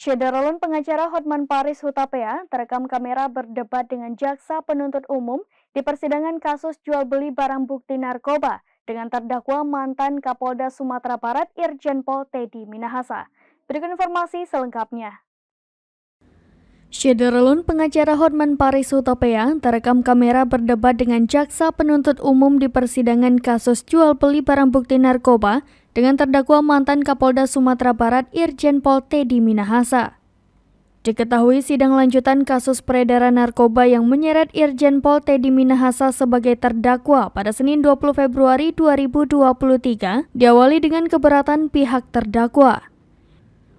Syederalun pengacara Hotman Paris Hutapea terekam kamera berdebat dengan jaksa penuntut umum di persidangan kasus jual beli barang bukti narkoba dengan terdakwa mantan Kapolda Sumatera Barat Irjen Pol Teddy Minahasa. Berikut informasi selengkapnya. Syederalun pengacara Hotman Paris Hutapea terekam kamera berdebat dengan jaksa penuntut umum di persidangan kasus jual beli barang bukti narkoba dengan terdakwa mantan Kapolda Sumatera Barat Irjen Pol Teddy Minahasa. Diketahui sidang lanjutan kasus peredaran narkoba yang menyeret Irjen Pol Teddy Minahasa sebagai terdakwa pada Senin 20 Februari 2023 diawali dengan keberatan pihak terdakwa.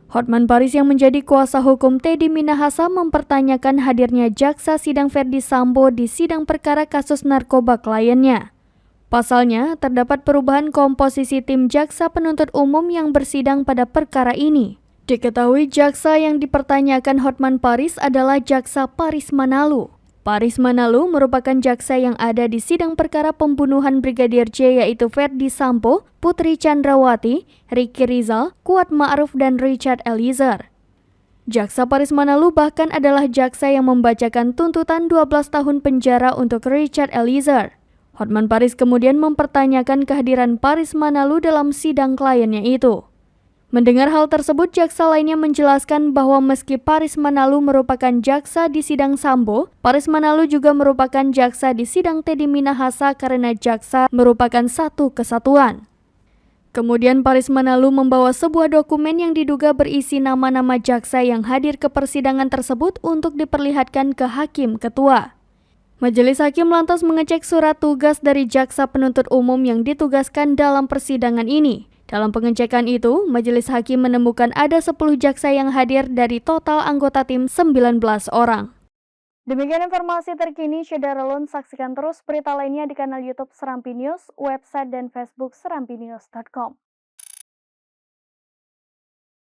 Hotman Paris yang menjadi kuasa hukum Teddy Minahasa mempertanyakan hadirnya jaksa sidang Ferdi Sambo di sidang perkara kasus narkoba kliennya. Pasalnya, terdapat perubahan komposisi tim jaksa penuntut umum yang bersidang pada perkara ini. Diketahui jaksa yang dipertanyakan Hotman Paris adalah jaksa Paris Manalu. Paris Manalu merupakan jaksa yang ada di sidang perkara pembunuhan Brigadir J yaitu Ferdi Sambo, Putri Chandrawati, Ricky Rizal, Kuat Ma'ruf, dan Richard Eliezer. Jaksa Paris Manalu bahkan adalah jaksa yang membacakan tuntutan 12 tahun penjara untuk Richard Eliezer. Hotman Paris kemudian mempertanyakan kehadiran Paris Manalu dalam sidang kliennya itu. Mendengar hal tersebut, jaksa lainnya menjelaskan bahwa meski Paris Manalu merupakan jaksa di sidang Sambo, Paris Manalu juga merupakan jaksa di sidang Teddy Minahasa karena jaksa merupakan satu kesatuan. Kemudian Paris Manalu membawa sebuah dokumen yang diduga berisi nama-nama jaksa yang hadir ke persidangan tersebut untuk diperlihatkan ke hakim ketua. Majelis Hakim lantas mengecek surat tugas dari jaksa penuntut umum yang ditugaskan dalam persidangan ini. Dalam pengecekan itu, Majelis Hakim menemukan ada 10 jaksa yang hadir dari total anggota tim 19 orang. Demikian informasi terkini Syederalun, saksikan terus berita lainnya di kanal YouTube Serampi News, website dan Facebook serampinews.com.